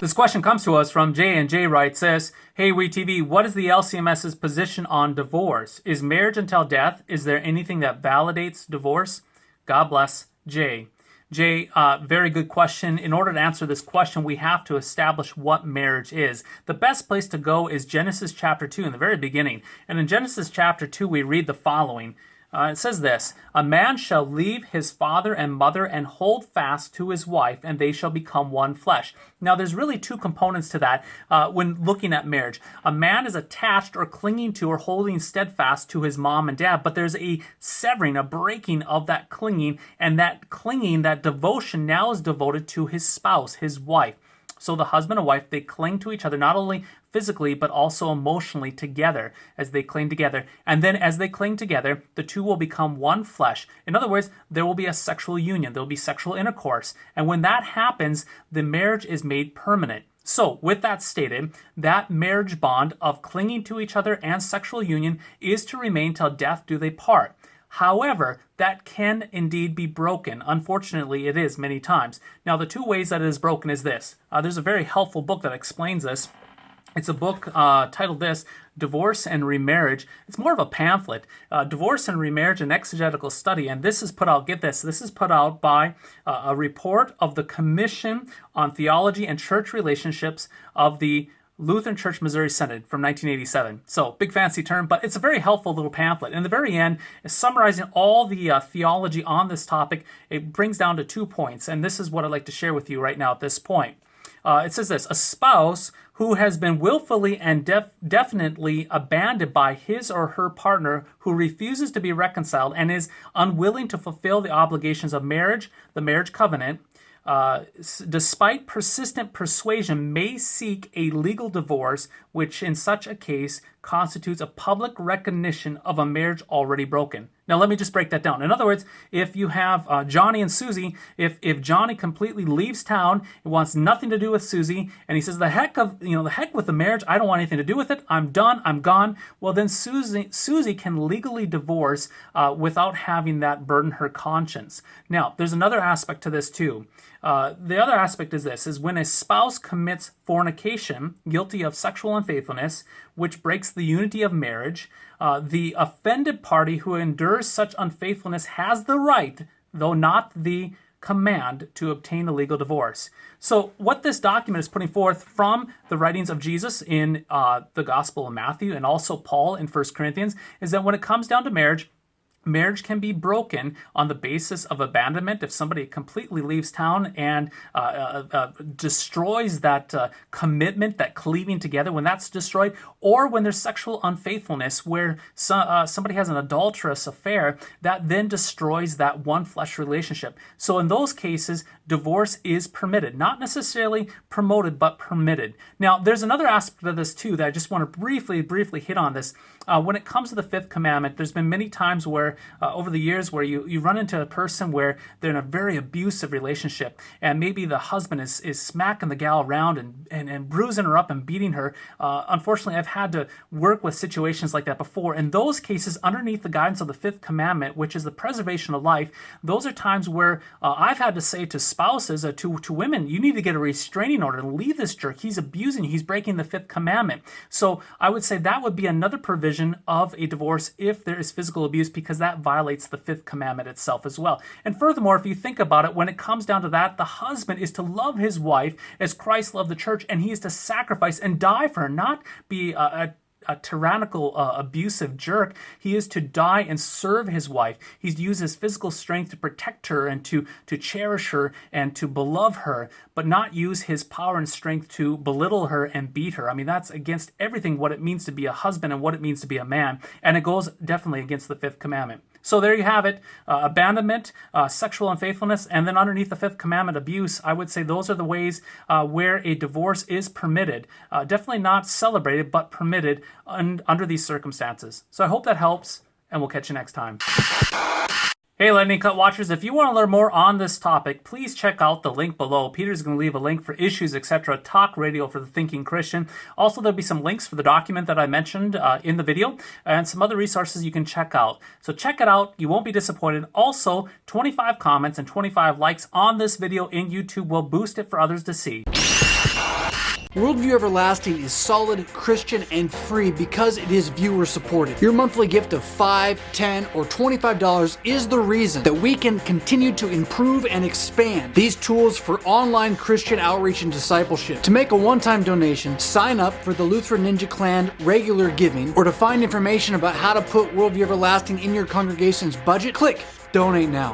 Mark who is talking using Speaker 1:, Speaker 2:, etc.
Speaker 1: This question comes to us from Jay, and Jay writes this: Hey, WeTV, what is the LCMS's position on divorce? Is marriage until death? Is there anything that validates divorce? God bless, Jay. Jay, very good question. In order to answer this question, we have to establish what marriage is. The best place to go is Genesis chapter 2 in the very beginning. And in Genesis chapter 2, we read the following. It says this: A man shall leave his father and mother and hold fast to his wife, and they shall become one flesh. Now, there's really two components to that when looking at marriage. A man is attached or clinging to or holding steadfast to his mom and dad, but there's a severing, a breaking of that clinging, and that clinging, that devotion now is devoted to his spouse, his wife. So the husband and wife, they cling to each other, not only physically, but also emotionally together as they cling together. And then as they cling together, the two will become one flesh. In other words, there will be a sexual union. There will be sexual intercourse. And when that happens, the marriage is made permanent. So, with that stated, that marriage bond of clinging to each other and sexual union is to remain till death do they part. However, that can indeed be broken. Unfortunately, it is many times. Now, the two ways that it is broken is this. There's a very helpful book that explains this. It's a book titled this, Divorce and Remarriage. It's more of a pamphlet, Divorce and Remarriage, an Exegetical Study. And this is put out, get this, this is put out by a report of the Commission on Theology and Church Relationships of the Lutheran Church Missouri Synod from 1987. So, big fancy term, but it's a very helpful little pamphlet. In the very end, summarizing all the theology on this topic, it brings down to 2 points, and this is what I'd like to share with you right now at this point. It says this: a spouse who has been willfully and definitely abandoned by his or her partner who refuses to be reconciled and is unwilling to fulfill the obligations of marriage, the marriage covenant, despite persistent persuasion, may seek a legal divorce, which in such a case constitutes a public recognition of a marriage already broken. Now, let me just break that down. In other words, if you have Johnny and Susie, if Johnny completely leaves town and wants nothing to do with Susie, and he says, the heck with the marriage, I don't want anything to do with it, I'm done, I'm gone, well, then Susie can legally divorce without having that burden her conscience. Now, there's another aspect to this too. The other aspect is this, is when a spouse commits fornication, guilty of sexual unfaithfulness, which breaks the unity of marriage, the offended party who endures such unfaithfulness has the right, though not the command, to obtain a legal divorce. So what this document is putting forth from the writings of Jesus in the Gospel of Matthew and also Paul in 1 Corinthians is that when it comes down to marriage can be broken on the basis of abandonment. If somebody completely leaves town and destroys that commitment, that cleaving together, when that's destroyed, or when there's sexual unfaithfulness, where somebody has an adulterous affair, that then destroys that one flesh relationship. So in those cases, divorce is permitted. Not necessarily promoted, but permitted. Now, there's another aspect of this too that I just want to briefly hit on this. When it comes to the fifth commandment, there's been many times where over the years where you run into a person where they're in a very abusive relationship, and maybe the husband is smacking the gal around and bruising her up and beating her. Unfortunately, I've had to work with situations like that before. In those cases, underneath the guidance of the fifth commandment, which is the preservation of life, those are times where I've had to say to spouses, to women, you need to get a restraining order and leave this jerk. He's abusing you. He's breaking the fifth commandment. So I would say that would be another provision of a divorce if there is physical abuse, because that violates the fifth commandment itself as well. And furthermore, if you think about it, when it comes down to that, the husband is to love his wife as Christ loved the church, and he is to sacrifice and die for her, not be a tyrannical, abusive jerk. He is to die and serve his wife. He's to use his physical strength to protect her and to cherish her and to beloved her, but not use his power and strength to belittle her and beat her. I mean, that's against everything what it means to be a husband and what it means to be a man, and it goes definitely against the fifth commandment. So there you have it, abandonment, sexual unfaithfulness, and then underneath the fifth commandment, abuse. I would say those are the ways where a divorce is permitted. Definitely not celebrated, but permitted under these circumstances. So I hope that helps, and we'll catch you next time. Hey, Lightning Cut watchers, if you want to learn more on this topic, please check out the link below. Peter's going to leave a link for Issues, etc., Talk Radio for the Thinking Christian. Also, there'll be some links for the document that I mentioned in the video and some other resources you can check out. So check it out. You won't be disappointed. Also, 25 comments and 25 likes on this video in YouTube will boost it for others to see.
Speaker 2: Worldview Everlasting is solid, Christian, and free because it is viewer supported. Your monthly gift of $5, $10, or $25 is the reason that we can continue to improve and expand these tools for online Christian outreach and discipleship. To make a one-time donation, sign up for the Lutheran Ninja Clan regular giving, or to find information about how to put Worldview Everlasting in your congregation's budget, click Donate Now.